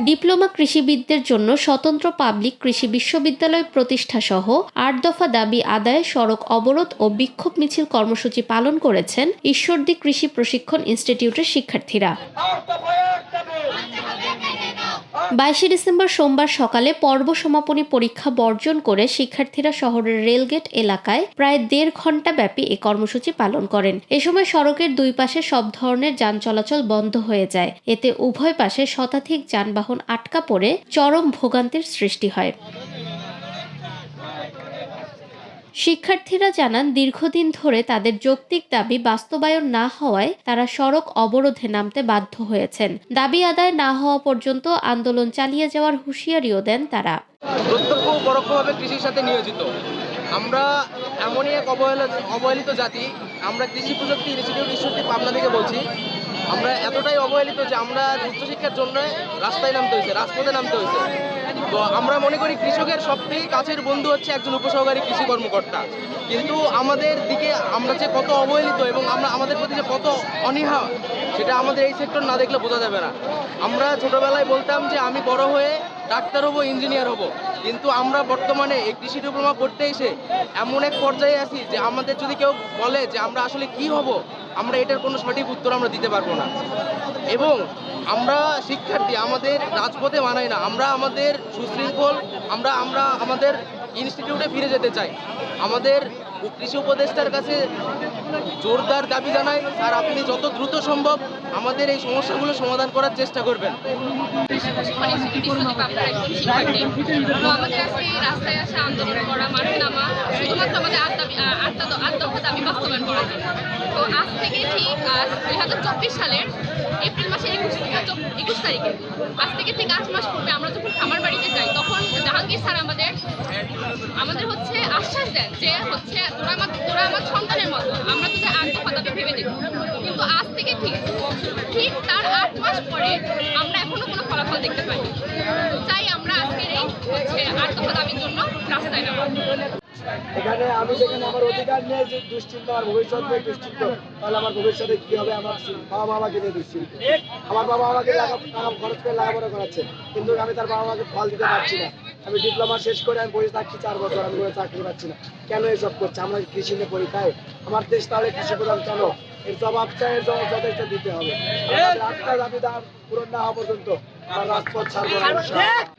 Diploma কৃষিবিদদের জন্য স্বতন্ত্র public কৃষি বিশ্ববিদ্যালয় প্রতিষ্ঠা সহ ৮ দফা দাবি আদায়ে সড়ক অবরোধ ও বিক্ষোভ মিছিল কর্মসূচি পালন করেছেন ঈশ্বরদী কৃষি প্রশিক্ষণ ইনস্টিটিউটের শিক্ষার্থীরা। ২২ ডিসেম্বর সোমবার সকালে পর্ব সমাপনী পরীক্ষা বর্জন করে শিক্ষার্থীরা শহরের রেলগেট এলাকায় প্রায় ১.৫ ঘণ্টা ব্যাপী এ কর্মসূচি পালন করেন। এ সময় সড়কের দুই পাশে সব ধরনের যান চলাচল বন্ধ হয়ে যায়। এতে উভয় পাশে শতাধিক যানবাহন আটকা পড়ে চরম ভোগান্তির সৃষ্টি হয়। শিক্ষার্থীরা জানান, দীর্ঘদিন ধরে তাদের যৌক্তিক দাবি বাস্তবায়ন না হওয়ায় তারা সড়ক অবরোধে নামতে বাধ্য হয়েছেন। দাবি আদায় না হওয়া পর্যন্ত আন্দোলন চালিয়ে যাওয়ার হুঁশিয়ারিও দেন তারা। প্রত্যক্ষ ও পরোক্ষভাবে কৃষির সাথে নিয়োজিত আমরা এমনই এক অবহেলিত জাতি। আমরা কৃষি প্রযুক্তি ইনস্টিটিউট ঈশ্বরদী পাবনা থেকে বলছি। আমরা এতটাই অবহেলিত যে আমরা উচ্চশিক্ষার জন্য রাস্তায় নামতে হয়েছে, রাজপথে নামতে হয়েছে। তো আমরা মনে করি কৃষকের সবথেকে কাছের বন্ধু হচ্ছে একজন উপসহকারী কৃষি কর্মকর্তা। কিন্তু আমাদের দিকে আমরা যে কত অবহেলিত এবং আমাদের প্রতি যে কত অনীহা, সেটা আমাদের এই সেক্টর না দেখলে বোঝা যাবে না। আমরা ছোটবেলায় বলতাম যে আমি বড় হয়ে ডাক্তার হব, ইঞ্জিনিয়ার হব, কিন্তু আমরা বর্তমানে এই কৃষি ডিপ্লোমা পড়তে এসে এমন এক পর্যায়ে আছি যে আমাদের যদি কেউ বলে যে আমরা আসলে কি হব, আমরা এটার কোনো সঠিক উত্তর আমরা দিতে পারবো না। এবং আমরা শিক্ষার্থী, আমাদের রাজপথে মানায় না। আমরা আমাদের সুশৃঙ্খল আমরা আমাদের ইনস্টিটিউটে ফিরে যেতে চাই। আমাদের কৃষি উপদেষ্টার কাছে জোরদার দাবি জানাই, আর আপনি যত দ্রুত সম্ভব আমাদের এই সমস্যাগুলো সমাধান করার চেষ্টা করবেন। আমাদের আজকে রাস্তায় আসা, আন্দোলন করা, মাঠে নামা শুধুমাত্র আমাদের আট দফা দাবি বাস্তবায়ন করার জন্য। তো আজ থেকে ঠিক 2024 সালের এপ্রিল মাসের 21 তারিখে আজ থেকে ঠিক 8 মাস পূর্বে আমরা যখন খামার বাড়িতে যাই, তখন জাহাঙ্গীর স্যার আমাদের হচ্ছে আশ্বাস দেন যে হচ্ছে তোরা আমার সন্তানের মতো, আমরা তোদের 8 দফা দাবি ভেবে দেখব। কিন্তু আজ থেকে ঠিক তার 8 মাস পরে আমরা এখনো কোনো ফলাফল দেখতে পাইনি। তাই আমরা আজকের এই হচ্ছে 8 দফা দাবির জন্য রাস্তায় নামা। এখানে আমি যেখানে আমার অধিকার নিয়ে যে দুশ্চিন্তা, আমার ভবিষ্যৎ নিয়ে দুশ্চিন্ত, তাহলে আমার ভবিষ্যতে কি হবে? আমার বাবা মা আমাকে নিয়ে দুশ্চিন্ত। আমার বাবা আমাকে টাকা খরচ করে লেখাপড়া করাচ্ছে, কিন্তু আমি তার বাবা মাকে ফল দিতে পারছি না। আমি ডিপ্লোমা শেষ করে আমি বসে থাকছি 4 বছর, আমি কোনো চাকরি পাচ্ছি না। কেন এসব করছে? আমরা কৃষি নিয়ে পড়ি, তাই আমার দেশ তাহলে কৃষি প্রধান কেন? এর জবাব চাই, এর জবাব যথেষ্ট দিতে হবে। আটটা দাবি পূরণ না হওয়া পর্যন্ত রাজপথ ছাড়বো না।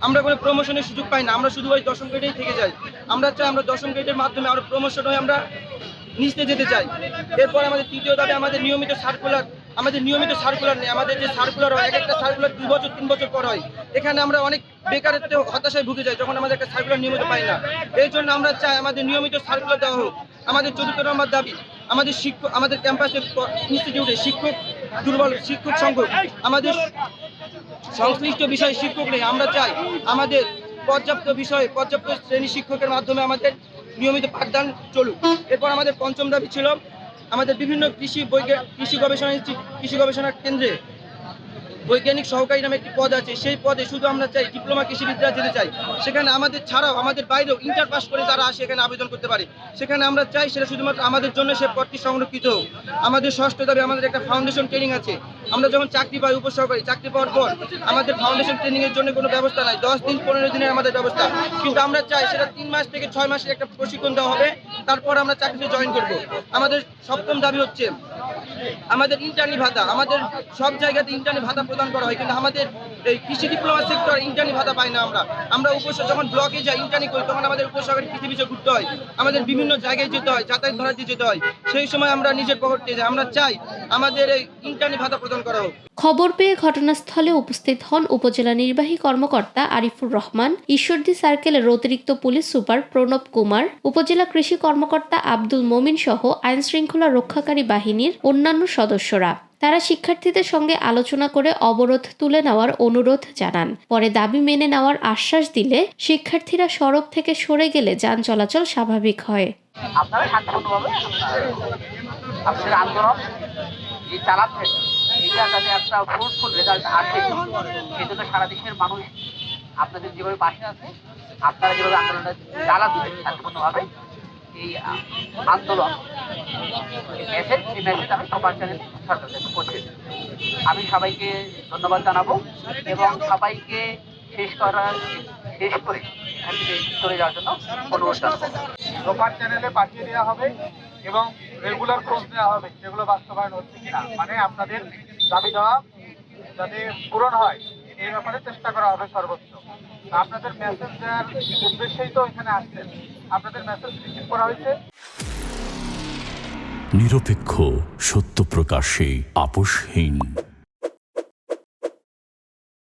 আমরা কোনো প্রমোশনের সুযোগ পাই না, আমরা শুধু ওই 10ম গ্রেডেই থেকে যাই। আমরা চাই আমরা 10ম গ্রেডের মাধ্যমে আমরা প্রমোশন হয়ে আমরা নিচে যেতে চাই। এরপর আমাদের তৃতীয় দাবি আমাদের নিয়মিত সার্কুলার নেই। আমাদের যে সার্কুলার হয়, একটা সার্কুলার 2 বছর 3 বছর পর হয়। এখানে আমরা অনেক বেকারত্ব হতাশায় ভুগে যাই যখন আমাদের একটা সার্কুলার নিয়মিত পাই না। এই জন্য আমরা চাই আমাদের নিয়মিত সার্কুলার দেওয়া হোক। আমাদের 4র্থ নম্বর দাবি আমাদের ক্যাম্পাসে ইনস্টিটিউটে শিক্ষক সংখ্যক, আমাদের সংশ্লিষ্ট বিষয়ে শিক্ষক নেই। আমরা চাই আমাদের পর্যাপ্ত শ্রেণী শিক্ষকের মাধ্যমে আমাদের নিয়মিত পাঠদান চলুক। এরপর আমাদের 5ম দাবি ছিল আমাদের বিভিন্ন কৃষি গবেষণা কেন্দ্রে বৈজ্ঞানিক সহকারী নামে একটি পদ আছে। সেই পদে শুধু আমরা চাই ডিপ্লোমা কৃষিবিদরা যেতে চাই। সেখানে আমাদের ছাড়াও আমাদের বাইরেও ইন্টার পাস করে তারা আসে এখানে আবেদন করতে পারে। সেখানে আমরা চাই সেটা শুধুমাত্র আমাদের জন্য সে পদটি সংরক্ষিত হোক। আমাদের 6ষ্ঠ দাবি আমাদের একটা ফাউন্ডেশন ট্রেনিং আছে। আমরা যখন চাকরি পাই, উপসহকারী চাকরি পাওয়ার পর আমাদের ফাউন্ডেশন ট্রেনিংয়ের জন্য কোনো ব্যবস্থা নাই। 10 দিন 15 দিনের আমাদের ব্যবস্থা, কিন্তু আমরা চাই সেটা 3 মাস থেকে 6 মাসের একটা প্রশিক্ষণ দেওয়া হবে, তারপর আমরা চাকরিতে জয়েন করব। আমাদের 7ম দাবি হচ্ছে আমাদের ইন্টার্নি ভাতা। আমাদের সব জায়গাতে ইন্টার্নি ভাতা প্রদান করা হয়, কিন্তু আমাদের এই কৃষি ডিপ্লোমা সেক্টর ইন্টার্নি ভাতা পাই না। আমরা যখন ব্লকে যাই ইন্টার্নি করি, তখন আমাদের উপসহকারী পৃথিবীতে ঘুরতে হয়, আমাদের বিভিন্ন জায়গায় যেতে হয়, যাতায়াত ভাড়া দিয়ে যেতে হয়। সেই সময় আমরা নিজের পকেটে যাই। আমরা চাই আমাদের এই ইন্টার্নি ভাতা প্রদান করা হোক। খবর পেয়ে ঘটনাস্থলে উপস্থিত হন উপজেলা নির্বাহী কর্মকর্তা আরিফুর রহমান, ঈশ্বরদী সার্কেলের অতিরিক্ত পুলিশ সুপার প্রণব কুমার, উপজেলা কৃষি কর্মকর্তা আব্দুল মমিন সহ আইনশৃঙ্খলা রক্ষাকারী বাহিনীর অন্যান্য সদস্যরা। তারা শিক্ষার্থীদের সঙ্গে আলোচনা করে অবরোধ তুলে নেওয়ার অনুরোধ জানান। পরে দাবি মেনে নেওয়ার আশ্বাস দিলে শিক্ষার্থীরা সড়ক থেকে সরে গেলে যান চলাচল স্বাভাবিক হয়। আপনারা শান্তিপূর্ণভাবে আপনাদের আন্দোলন চালাচ্ছেন, এটা যাতে একটা ফ্রুটফুল রেজাল্ট আসে, সেই জন্য সারা দেশের মানুষ আপনাদের যেভাবে পাশে আছে, আপনারা যেভাবে আন্দোলনটা চালাচ্ছেন শান্তিপূর্ণভাবে, এই আন্দোলন মেসেজ, এই মেসেজ আমি সুপার চ্যানেলে সরকার কাছে পৌঁছে দেব। আমি সবাইকে ধন্যবাদ জানাবো এবং সবাইকে শেষ করে এখান থেকে চলে যাওয়ার জন্য অনুরোধ জানাবো। সুপার চ্যানেলে পাঠিয়ে দেওয়া হবে এবং রেগুলার খোঁজ দেওয়া হবে সেগুলো বাস্তবায়ন হচ্ছে কিনা, মানে আপনাদের দাবি দেওয়া যাতে পূরণ হয় এই ব্যাপারে চেষ্টা করা হবে সর্বোচ্চ। আপনাদের মেসেজ দেওয়ার উদ্দেশ্যেই তো এখানে আসছেন, আপনাদের মেসেজ রিসিভ করা হয়েছে। নিরপেক্ষ, সত্য প্রকাশে আপোষহীন।